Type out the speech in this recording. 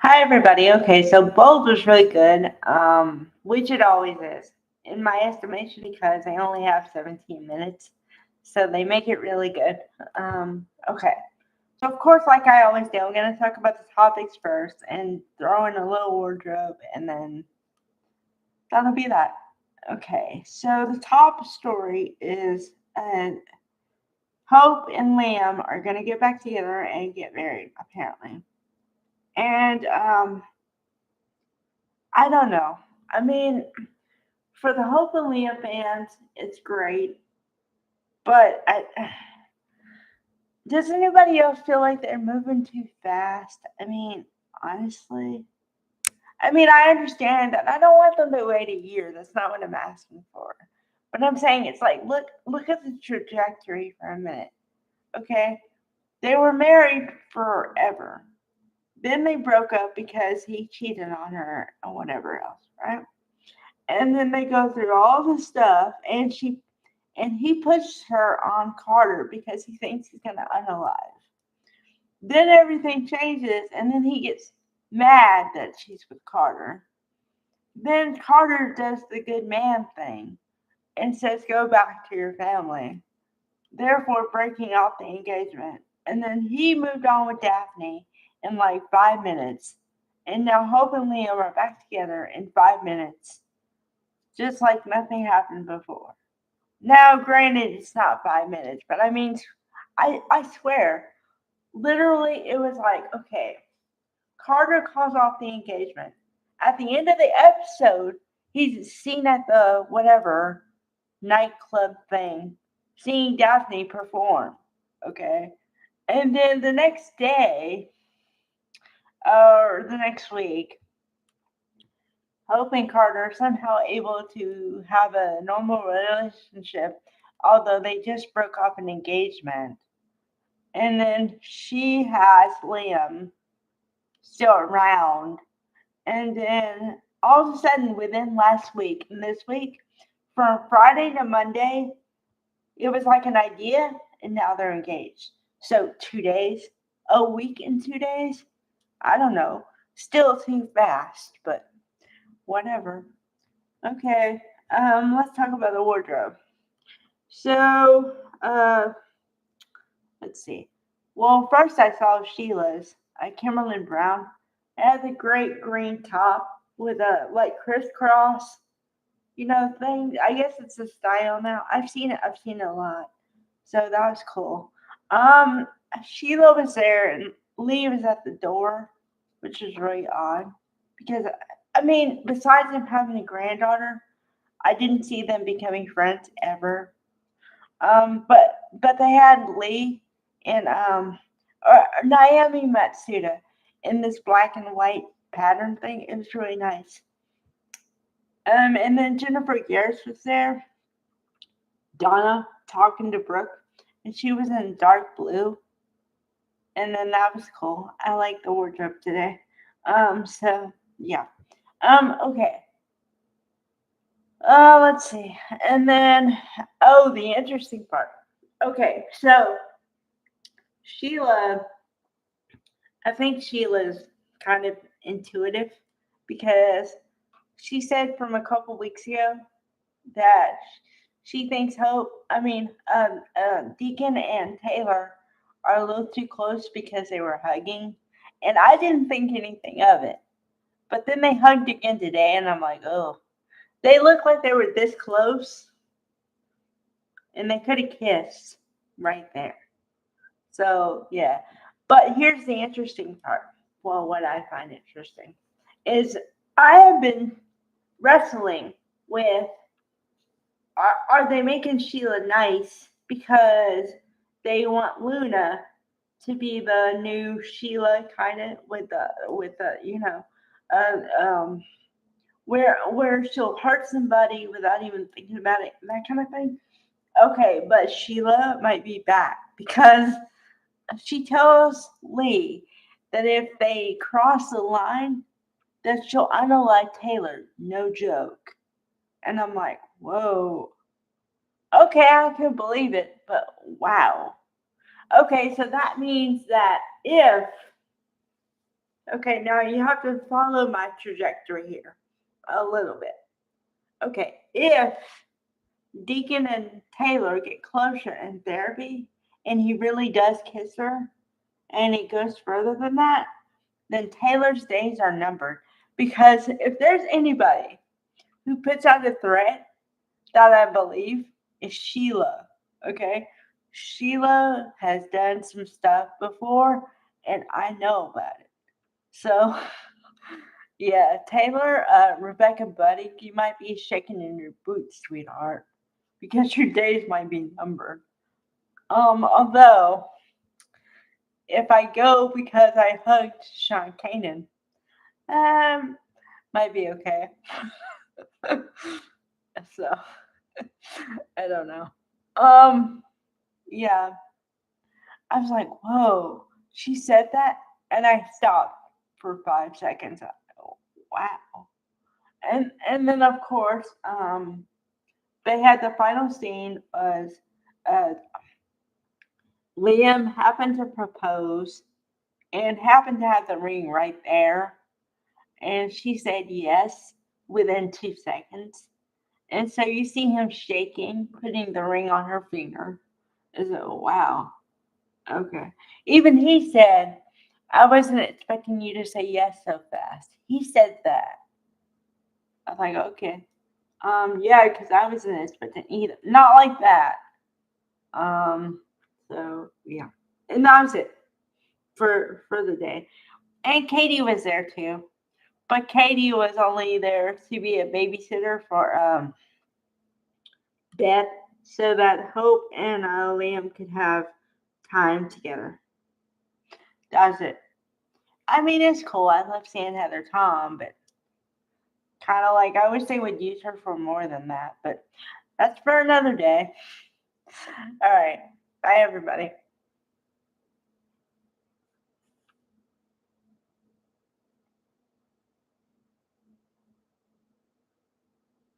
Hi everybody. Okay, so Bold was really good, which it always is, in my estimation, because they only have 17 minutes, so they make it really good. Okay, so of course, like I always do, I'm gonna talk about the topics first and throw in a little wardrobe, and then that'll be that. Okay, so the top story is Hope and Liam are gonna get back together and get married, apparently, and I don't know. I mean, for the Hope and Leah fans, it's great. But does anybody else feel like they're moving too fast? I mean, honestly, I understand that. I don't want them to wait a year. That's not what I'm asking for. But I'm saying it's like look at the trajectory for a minute. Okay, they were married forever. Then they broke up because he cheated on her and whatever else, right? And then they go through all the stuff, and he pushes her on Carter because he thinks he's gonna unalive. Then everything changes, and then he gets mad that she's with Carter. Then Carter does the good man thing and says, "Go back to your family," therefore breaking off the engagement. And then he moved on with Daphne in like 5 minutes, and now Hope and Liam are back together in 5 minutes, just like nothing happened before. Now, granted, it's not 5 minutes, but I swear, literally, it was like, okay, Carter calls off the engagement. At the end of the episode, he's seen at the whatever nightclub thing, seeing Daphne perform. Okay. And then the next day, or the next week, Hope and Carter are somehow able to have a normal relationship, although they just broke off an engagement. And then she has Liam still around. And then all of a sudden, within last week and this week, from Friday to Monday, it was like an idea, and now they're engaged. So 2 days, a week and 2 days, I don't know. Still too fast, but whatever. Okay, let's talk about the wardrobe. So, let's see. Well, first I saw Sheila's, Kimberly Brown. It had the great green top with a like crisscross, thing. I guess it's a style now. I've seen it. I've seen it a lot. So that was cool. Um, Sheila was there and Lee was at the door, which is really odd because besides them having a granddaughter, I didn't see them becoming friends ever. But they had Lee and Naomi Matsuda in this black and white pattern thing. It was really nice. And then Jennifer Garris was there. Donna talking to Brooke, and she was in dark blue. And then that was cool. I like the wardrobe today. So yeah. Okay. Let's see. And then, oh, the interesting part. Okay, so Sheila, I think Sheila's kind of intuitive because she said from a couple weeks ago that she thinks Deacon and Taylor are a little too close because they were hugging, and I didn't think anything of it. But then they hugged again today, and I'm like, oh, they look like they were this close, and they could have kissed right there. So yeah, but here's the interesting part. Well, what I find interesting is I have been wrestling with are they making Sheila nice because they want Luna to be the new Sheila kind of with the uh, um where she'll hurt somebody without even thinking about it, that kind of thing. Okay, but Sheila might be back because she tells Lee that if they cross the line, that she'll unalive Taylor. No joke. And I'm like, whoa. Okay, I can believe it, but wow. Okay, so that means that if Okay, now you have to follow my trajectory here a little bit. Okay, if Deacon and Taylor get closer in therapy and he really does kiss her and it goes further than that, then Taylor's days are numbered. Because if there's anybody who puts out a threat that I believe is Sheila, okay? Sheila has done some stuff before and I know about it. So, yeah, Taylor, Rebecca Buddy, you might be shaking in your boots, sweetheart, because your days might be numbered. Although, if I go because I hugged Sean Kanan, um, might be okay. So, I don't know. Um, yeah, I was like, whoa, she said that, and I stopped for 5 seconds. Oh, wow. And then of course, they had the final scene was uh, Liam happened to propose and happened to have the ring right there. And she said yes within 2 seconds. And so you see him shaking, putting the ring on her finger. Is it wow? Okay. Even he said, I wasn't expecting you to say yes so fast. He said that. I was like, okay. Yeah, because I wasn't expecting either. Not like that. So yeah. And that was it for the day. And Katie was there too. But Katie was only there to be a babysitter for Beth so that Hope and Liam could have time together. That's it. I mean, it's cool. I love seeing Heather Tom, but kind of like I wish they would use her for more than that. But that's for another day. All right. Bye, everybody.